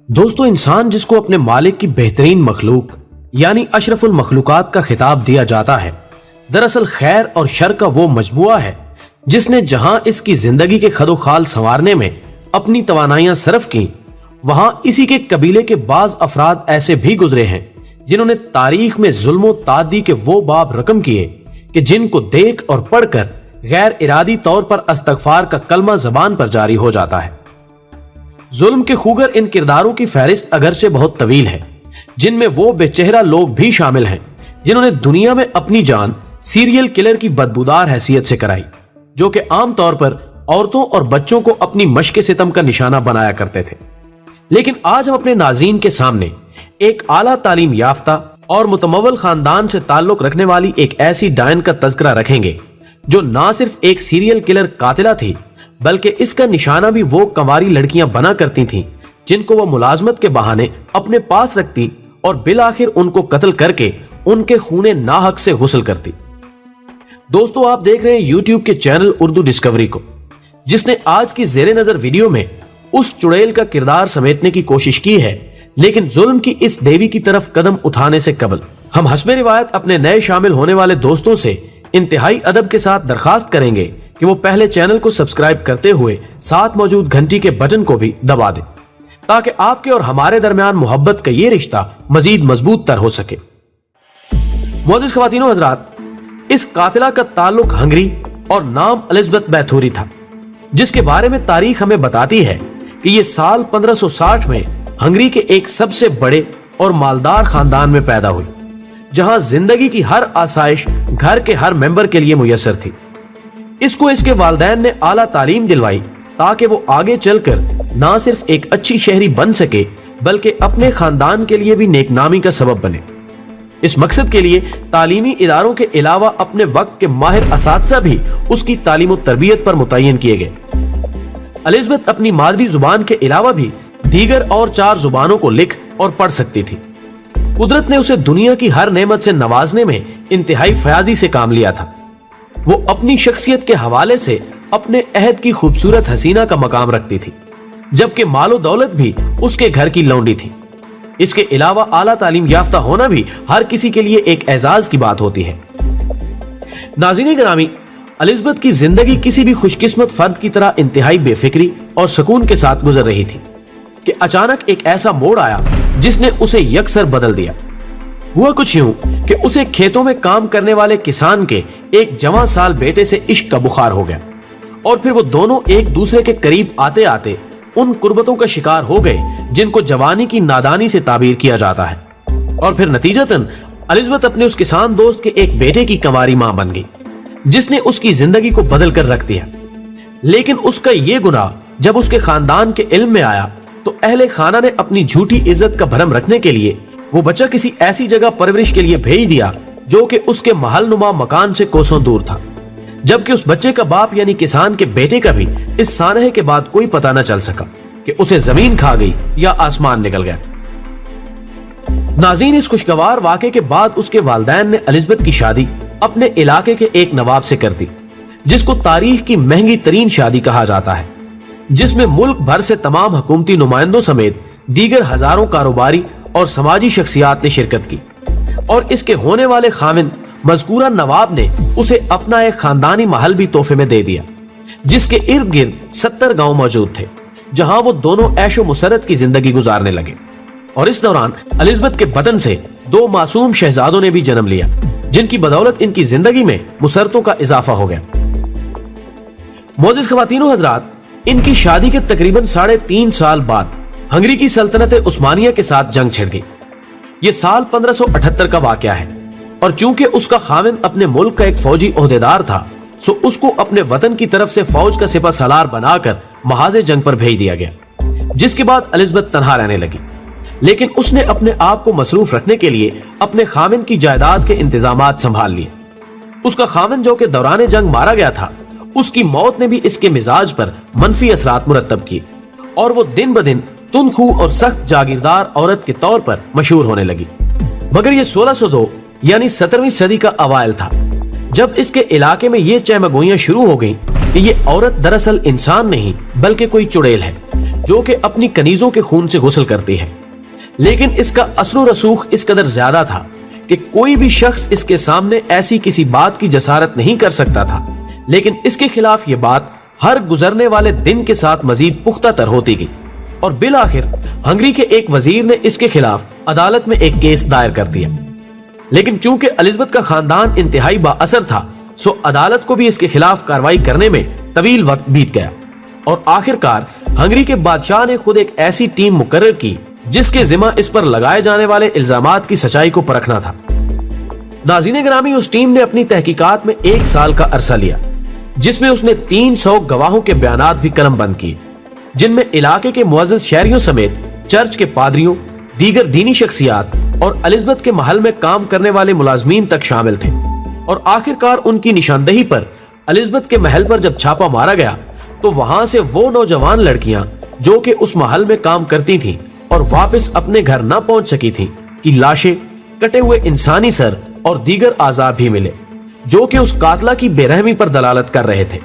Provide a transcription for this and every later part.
दोस्तों, इंसान जिसको अपने मालिक की बेहतरीन मखलूक यानी अशरफुल मखलूकात का खिताब दिया जाता है, दरअसल खैर और शर का वो मजमुआ है जिसने जहां इसकी जिंदगी के खदोखाल संवारने में अपनी तवानाइयां सर्फ की, वहां इसी के कबीले के बाज अफराद ऐसे भी गुजरे हैं जिन्होंने तारीख में जुल्म तादी के वो बाब रकम किए कि जिनको देख और पढ़कर गैर इरादी तौर पर अस्तगफार का कलमा जबान पर जारी हो जाता है। जुल्म के खूगर इन किरदारों की फहरिस्त अगरचे बहुत तवील है, जिनमें वो बेचेहरा लोग भी शामिल हैं जिन्होंने दुनिया में अपनी जान सीरियल किलर की बदबूदार हैसियत से कराई, जो कि आमतौर पर औरतों और बच्चों को अपनी मशक सितम का निशाना बनाया करते थे। लेकिन आज हम अपने नाज़रीन के सामने एक आला तालीम याफ्ता और मुतमव्वल खानदान से ताल्लुक रखने वाली एक ऐसी डायन का तज़किरा रखेंगे जो ना सिर्फ एक सीरियल किलर कातिला थी, बल्कि इसका निशाना भी वो कंवारी लड़कियां बना करती थीं जिनको वो मुलाजमत के बहाने अपने पास रखती और बिल आखिर उनको कत्ल करके उनके खूने नाहक से गुस्ल करती। दोस्तों, आप देख रहे हैं यूट्यूब के चैनल उर्दू डिस्कवरी को, जिसने आज की जेरे नजर वीडियो में उस चुड़ैल का किरदार समेटने की कोशिश की है, लेकिन जुल्म की इस देवी की तरफ कदम उठाने से कबल हम हस्बे रिवायत अपने नए शामिल होने वाले दोस्तों से इंतहाई अदब के साथ दरखास्त करेंगे कि वो पहले चैनल को सब्सक्राइब करते हुए साथ मौजूद घंटी के बटन को भी दबा दें, ताकि आपके और हमारे दरमियान मोहब्बत का ये रिश्ता मजीद मजबूत तर हो सके। मोअज़्ज़िज़ ख़वातीनो हज़रात, इस कातिला का ताल्लुक हंगरी और नाम एलिज़ाबेथ बैथूरी था, जिसके बारे में तारीख हमें बताती है कि ये साल 1560 में हंगरी के एक सबसे बड़े और मालदार खानदान में पैदा हुई, जहां जिंदगी की हर आसाइश घर के हर मेंबर के लिए मुयस्सर थी। इसको इसके वालिदैन ने आला तालीम दिलवाई ताकि वो आगे चलकर ना सिर्फ एक अच्छी शहरी बन सके, बल्कि अपने खानदान के लिए भी नेकनामी का सबब बने। इस मकसद के लिए तालीमी इदारों के अलावा अपने वक्त के माहिर असातिज़ा भी उसकी तालीम और तरबियत पर मुतय्यन किए गए। एलिज़ाबेथ अपनी मादरी जुबान के अलावा भी दीगर और 4 जुबानों को लिख और पढ़ सकती थी। कुदरत ने उसे दुनिया की हर नेमत से नवाजने में इंतहाई फयाजी से काम लिया था। वो अपनी शख्सियत के हवाले से अपने अहद की खूबसूरत हसीना का मकाम रखती थी, जबकि मालो दौलत भी उसके घर की लौंडी थी। इसके अलावा आला तालीम याफ्ता होना भी हर किसी के लिए एक एजाज की बात होती है। नाज़रीन गिरामी, एलिज़ाबेथ की जिंदगी किसी भी खुशकिस्मत फर्द की तरह इंतहाई बेफिक्री और सुकून के साथ गुजर रही थी कि अचानक एक ऐसा मोड़ आया जिसने उसे यकसर बदल दिया। हुआ कुछ यूं कि उसे खेतों में काम करने वाले किसान के एक जवां साल बेटे से इश्क का बुखार हो गया, और फिर वो दोनों एक दूसरे के करीब आते आते उन कुर्बतों का शिकार हो गए जिनको जवानी की नादानी से ताबीर किया जाता है। और फिर नतीजतन एलिज़ाबेथ अपने उस किसान दोस्त के एक बेटे की कंवारी मां बन गई, जिसने उसकी जिंदगी को बदल कर रख दिया। लेकिन उसका ये गुनाह जब उसके खानदान के इल्म में आया तो अहले खाना ने अपनी झूठी इज्जत का भरम रखने के लिए वो बच्चा किसी ऐसी जगह परवरिश के लिए भेज दिया जो कि उसके महल नुमा मकान से कोसों दूर था, जबकि उस बच्चे का बाप यानी किसान के बेटे का भी इस सानहे के बाद कोई पता न चल सका कि उसे जमीन खा गई या आसमान निकल गया। नाज़रीन, इस खुशगवार वाक़े के बाद उसके वालिदैन ने एलिज़ाबेथ की शादी अपने इलाके के एक नवाब से कर दी, जिसको तारीख की महंगी तरीन शादी कहा जाता है, जिसमें मुल्क भर से तमाम हुकूमती नुमाइंदों समेत दीगर हजारों कारोबारी और समाजी शख्सियात ने शिरकत की। और इसके होने वाले खामिंद मज़कूरा नवाब ने उसे अपना एक खानदानी महल भी तोहफे में दे दिया, जिसके इर्द गिर्द 70 गांव मौजूद थे, जहां वो दोनों ऐशो मुसरत की जिंदगी गुजारने लगे। और इस दौरान एलिज़ाबेथ के बदन से 2 मासूम शहजादों ने भी जन्म लिया, जिनकी बदौलत इनकी जिंदगी में मुसरतों का इजाफा हो गया। मोअज़्ज़िज़ ख़वातीनो हज़रात, इनकी शादी के तकरीबन 3.5 साल बाद हंगरी की सल्तनत उस्मानिया के साथ जंग छिड़ गई। यह साल 1578 का वाकया है, और चूंकि उसका खामिंद अपने मुल्क का एक फौजी ओहदेदार था, सो उसको अपने वतन की तरफ से फौज का सिपह सालार बनाकर महाज़े जंग पर भेज दिया गया, जिसके बाद एलिज़ाबेथ तन्हा रहने लगी। लेकिन उसने अपने आप को मसरूफ रखने के लिए अपने खामिंद की जायदाद के इंतजामात संभाल लिए। उसका खामिंद, जो कि दौरान जंग मारा गया था, उसकी मौत ने भी इसके मिजाज पर मनफी असरात मुरतब किए, और वो दिन ब दिन तुनखू और सख्त जागीरदार औरत के तौर पर मशहूर होने लगी। मगर ये 1602 यानी 17वीं सदी का अवाइल था, जब इसके इलाके में ये चहमगोइयां शुरू हो गईं कि ये औरत दरअसल इंसान नहीं बल्कि कोई चुड़ैल है, जो कि अपनी कनीजों के खून से गुस्ल करती है, लेकिन इसका असर रसूख इस कदर ज्यादा था कि कोई भी शख्स इसके सामने ऐसी किसी बात की जसारत नहीं कर सकता था। लेकिन इसके खिलाफ ये बात हर गुजरने वाले दिन के साथ मजीद पुख्ता तर होती गई और बिल आखिर हंगरी के एक वजीर ने इसके खिलाफ अदालत में एक केस दायर कर दिया। लेकिन चूंकि एलिजाबेथ का खानदान इंतहाई बाअसर था, सो अदालत को भी इसके खिलाफ कार्रवाई करने में तवील वक्त बीत गया और आखिरकार हंगरी के बादशाह ने खुद एक ऐसी टीम मुकर्रर की जिसके जिम्मा इस पर लगाए जाने वाले इल्जामात की सच्चाई को परखना था। नाज़रीन गिरामी, उस टीम ने अपनी तहकीकात में 1 साल का अरसा लिया, जिसमें उसने 300 गवाहों के बयानात भी कलमबंद किए, जिनमें इलाके के मुअज़्ज़ज़ शहरियों समेत चर्च के पादरियों, दीगर दीनी शख्सियात और एलिजाबेथ के महल में काम करने वाले मुलाजमीन तक शामिल थे। और आखिरकार उनकी निशानदही पर एलिजाबेथ के महल पर जब छापा मारा गया तो वहां से वो नौजवान लड़कियां जो कि उस महल में काम करती थीं और वापस अपने घर न पहुंच सकी थीं की लाशें, कटे हुए इंसानी सर और दीगर आज़ाब भी मिले, जो कि उस कातला की बेरहमी पर दलालत कर रहे थे।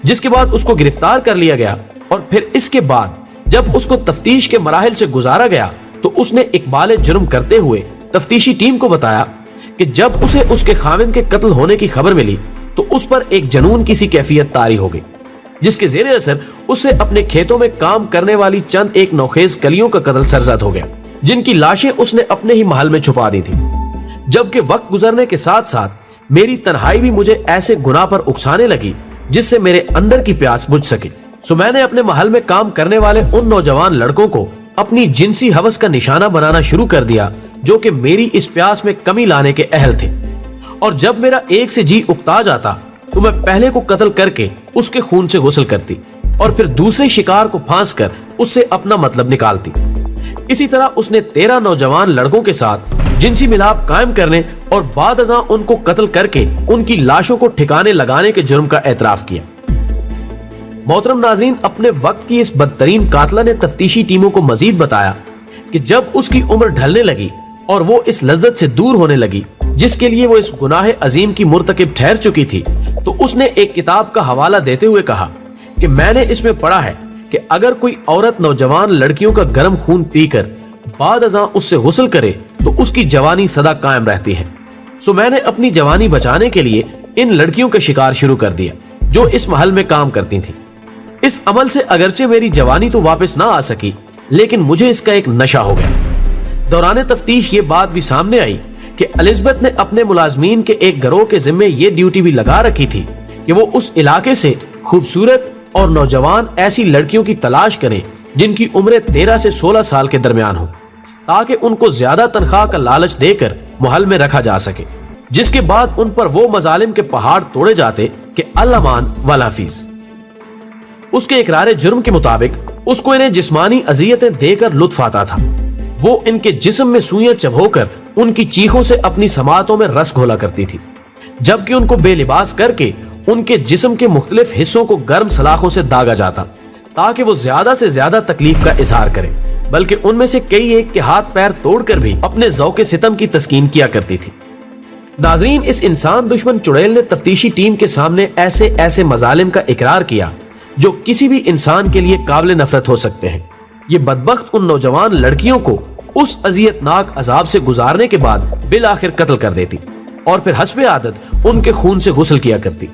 जिसके बाद उसको गिरफ्तार कर लिया गया और फिर इसके बाद जब उसको तफ्तीश के मराहिल से गुजारा गया तो उसने इकबाल जुर्म करते हुए तफ्तीशी टीम को बताया कि जब उसे उसके खाविंद के कत्ल होने की खबर मिली तो उस पर एक जनून की सी कैफियत तारी हो गई, जिसके जेर असर उससे अपने खेतों में काम करने वाली चंद एक नौखेज कलियों का कत्ल सरजद हो गया, जिनकी लाशें उसने अपने ही महल में छुपा दी थी। जबकि वक्त गुजरने के साथ साथ मेरी तन्हाई भी मुझे ऐसे गुनाह पर उकसाने लगी जिससे मेरे अंदर की प्यास बुझ सके। सो मैंने अपने महल में काम करने वाले उन नौजवान लड़कों को अपनी जिनसी हवस का निशाना बनाना शुरू कर दिया जो कि मेरी इस प्यास में कमी लाने के अहल थे। और जब मेरा एक से जी उकता जाता तो मैं पहले को कत्ल करके उसके खून से गुस्ल करती और फिर दूसरे शिकार को फांस कर उससे अपना मतलब निकालती। इसी तरह उसने 13 नौजवान लड़कों के साथ जिनसी मिलाप कायम करने और बाद अज़ां उनको कत्ल करके उनकी लाशों को ठिकाने लगाने के जुर्म का एतराफ किया। मोहतरम नाज़रीन, अपने वक्त की इस बदतरीन कातला ने तफ्तीशी टीमों को मजीद बताया कि जब उसकी उम्र ढलने लगी और वो इस लज्जत से दूर होने लगी जिसके लिए वो इस गुनाह अजीम की मुर्तकिब ठहर चुकी थी, तो उसने एक किताब का हवाला देते हुए कहा कि मैंने इसमें पढ़ा है कि अगर कोई औरत नौजवान लड़कियों का गर्म खून पीकर बाद अज़ां उससे गुस्ल करे तो उसकी जवानी सदा कायम रहती है। सो मैंने अपनी जवानी बचाने के लिए इन लड़कियों का शिकार शुरू कर दिया जो इस महल में काम करती थी। इस अमल से अगरचे मेरी जवानी तो वापस ना आ सकी, लेकिन मुझे इसका एक नशा हो गया। दौरान तफ्तीश ये बात भी सामने आई कि एलिजाबेथ ने अपने मुलाजमीन के एक गिरोह के जिम्मे ये ड्यूटी भी लगा रखी थी कि वो उस इलाके से खूबसूरत और नौजवान ऐसी लड़कियों की तलाश करें जिनकी उम्र 13 से 16 साल के दरमियान हो, ताकि उनको ज्यादा तनख्वाह का लालच देकर महल में रखा जा सके, जिसके बाद उन पर वो मजालिम के पहाड़ तोड़े जाते कि अल-अमान वल हफीज। उसके इकरार जुर्म के मुताबिक उसको इन्हें जिस्मानी अजियतें देकर लुत्फ आता था। वो इनके जिस्म में सुइयां चबोकर उनकी चीखों से अपनी समातों में रस घोला करती थी, जबकि उनको बेलिबास करके उनके जिस्म के मुख्तलिफ हिस्सों को गर्म सलाखों से दागा जाता ताकि वो ज्यादा से ज्यादा तकलीफ का इजहार करे, बल्कि उनमें से कई एक के हाथ पैर तोड़कर भी अपने ज़ौक़े सितम की तस्कीन किया करती थी। नाज़रीन, इस इंसान दुश्मन चुड़ैल ने तफ्तीशी टीम के सामने ऐसे ऐसे मजालिम का इकरार किया जो किसी भी इंसान के लिए काबिल नफरत हो सकते हैं। ये बदबख्त उन नौजवान लड़कियों को उस अजियतनाक अजाब से गुजारने के बाद बिल आखिर कत्ल कर देती और फिर हस्बे आदत उनके खून से गुस्ल किया करती।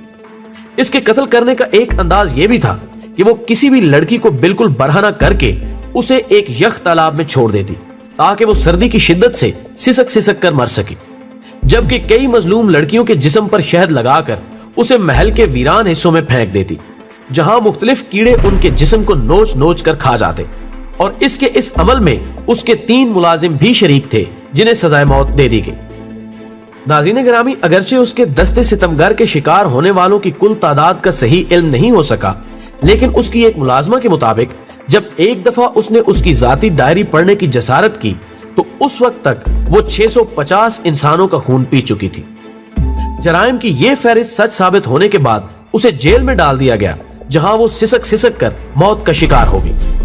इसके कत्ल करने का एक अंदाज ये भी था कि वो किसी भी लड़की को बिल्कुल बरहना करके उसे एक यख तालाब में छोड़ देती ताकि वो सर्दी की शिद्दत से सिसक सिसक कर मर सके, जबकि कई मजलूम लड़कियों के जिस्म पर शहद लगाकर उसे महल के वीरान हिस्सों में फेंक देती जहां मुख्तलिफ कीड़े उनके जिस्म को नोच नोच कर खा जाते। और इसके इस अमल में उसके 3 मुलाजिम भी शरीक थे जिन्हें सजाए मौत दे दी गई। नाज़रीन गिरामी, अगरचे उसके दस्ते सितमगर के शिकार होने वालों की कुल तादाद का सही इल्म नहीं हो सका, लेकिन उसकी एक मुलाजमा के मुताबिक जब एक दफा उसने उसकी जाती डायरी पढ़ने की जसारत की तो उस वक्त तक वो 650 इंसानों का खून पी चुकी थी। जराइम की ये फहरिस्त सच साबित होने के बाद उसे जेल में डाल दिया गया जहां वो सिसक सिसक कर मौत का शिकार हो गई।